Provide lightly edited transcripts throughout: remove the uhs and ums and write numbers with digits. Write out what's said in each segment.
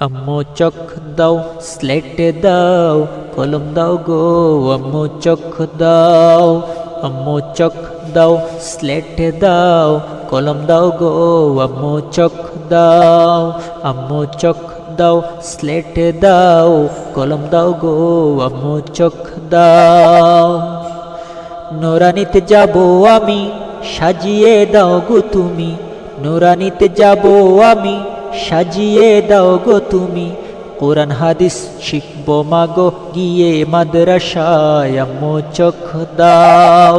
আম্মু চোখ দাও স্লেট দাও কলম দাও গো আম্মু চোখ দাও আম্মু চোখ দাও স্লেট দাও কলম দাও গো আম্মু চোখ দাও আম্মু চোখ দাও স্লেট দাও কলম দাও গো আম্মু চোখ দাও নুরানিতে যাব আমি সাজিয়ে দাও গো তুমি নুরানিতে যাব আমি সাজিয়ে দাও গো তুমি কোরআন হাদিস শিখবো মাগো গিয়ে মাদ্রাসায় আম্মু চোখ দাও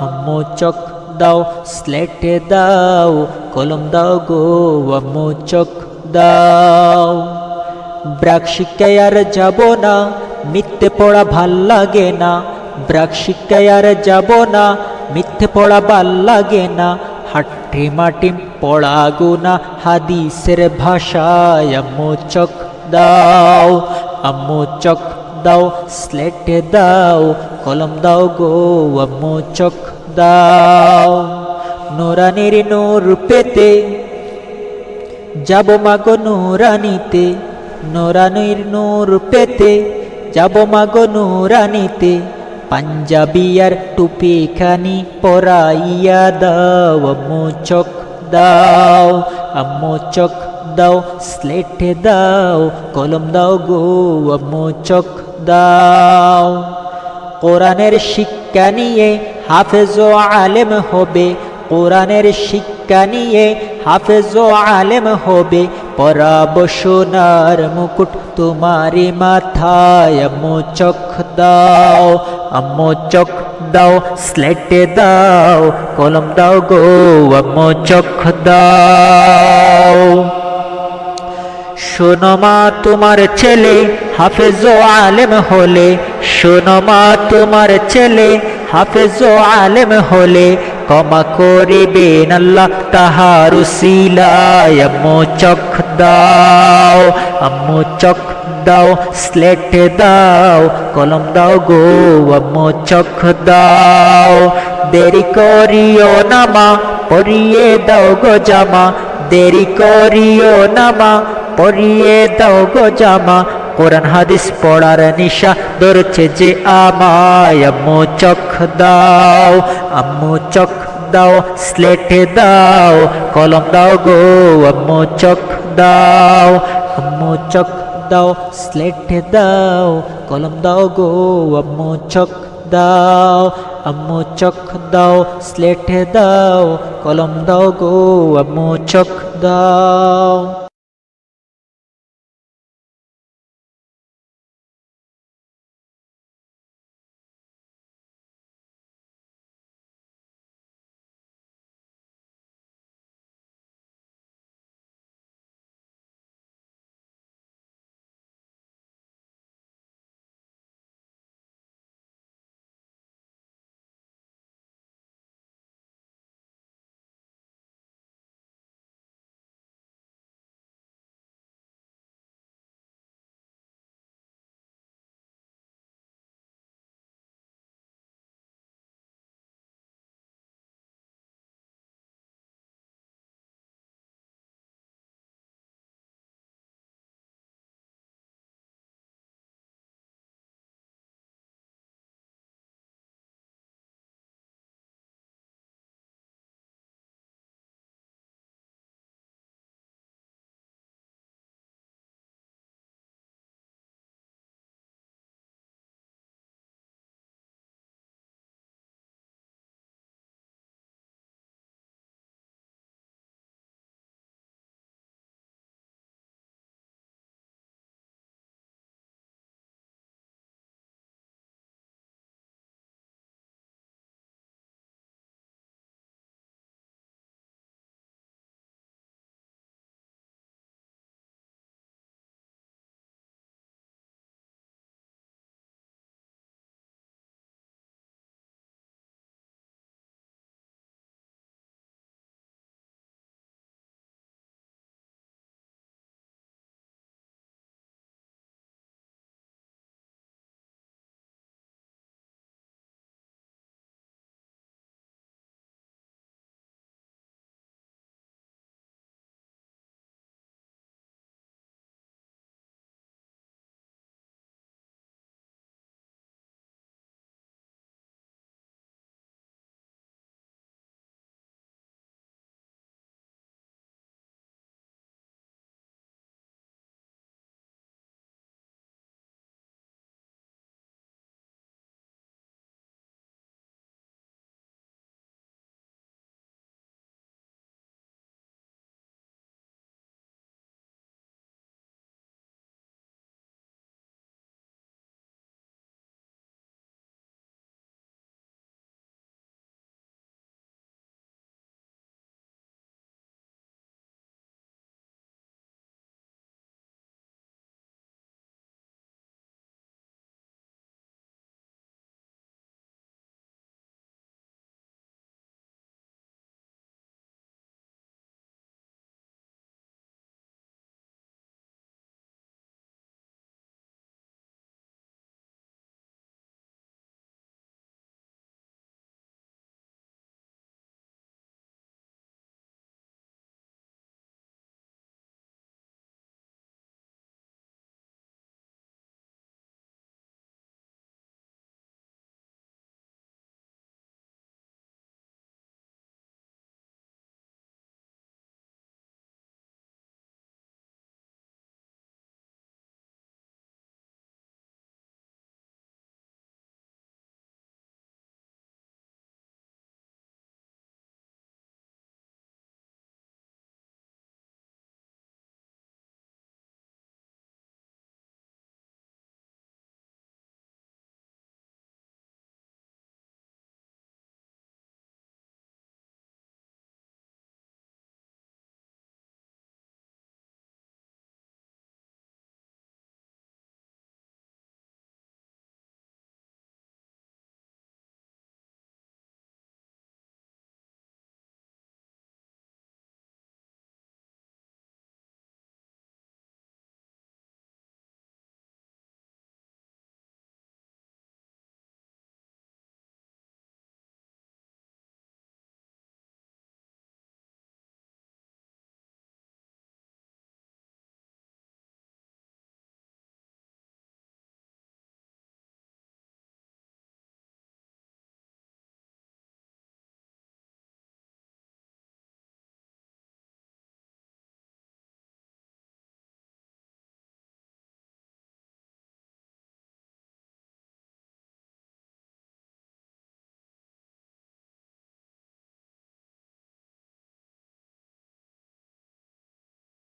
আম্মু চোখ দাও স্লেট দাও কলম দাও গো আম্মু চোখ দাও ব্রাক শিক্ষায় আর যাব না মিথ্যে পড়া ভাল লাগে না ব্রাক শিক্ষায় আর যাব না মিথ্যে পড়া ভাল লাগে না হাট্টি মাটিম পড়া গুনা হাদিসের ভাষায় আম্মু চোখ দাও আম্মু চোখ দাও স্লেট দাও কলম দাও গো আম্মু চোখ দাও নুরানির নূর পেতে যাব মাগো নুরানিতে নুরানির নূর পেতে যাব মাগো নুরানিতে পাঞ্জাবি আর টুপি খানি পরাইয়া দাও আম্মু চোখ দাও আম্মু চোখ দাও স্লেট দাও কলম দাও গো আম্মু চোখ দাও কোরআনের শিক্ষা নিয়ে হাফেজ ও আলেম হবে কোরআনের শিক্ষা নিয়ে হাফেজ ও আলেম হবে পরাবো সোনার মুকুট তোমারি মাথায় আম্মু চোখ দাও আম্মু চোখ দাও স্লেট দাও কলম দাও গো আম্মু চোখ দাও শোনো মা তোমার ছেলে হাফেজ ও আলেম হলে শোনো মা তোমার ছেলে হাফেজ ও আলেম হলে ক্ষমা করিবেন আল্লাহ তাহার উসিলায় আম্মু চোখ দাও আম্মু চোখ দাও স্লেট দাও কলম দাও গো আম্মু চোখ দাও দেরি করিও না মা পরিয়ে দাও গো জামা দেরি করিও না মা পরিয়ে দাও গো জামা কোরআন হাদিস পড়ার নিশা ধরছে যে আমায় আম্মু চোখ দাও আম্মু চোখ দাও স্লেট দাও কলম দাও গো আম্মু চোখ দাও আম্মু চোখ দাও স্লেট দাও কলম দাও গো আম্মু চোখ দাও আম্মু চোখ দাও স্লেট দাও কলম দাও গো আম্মু চোখ দাও।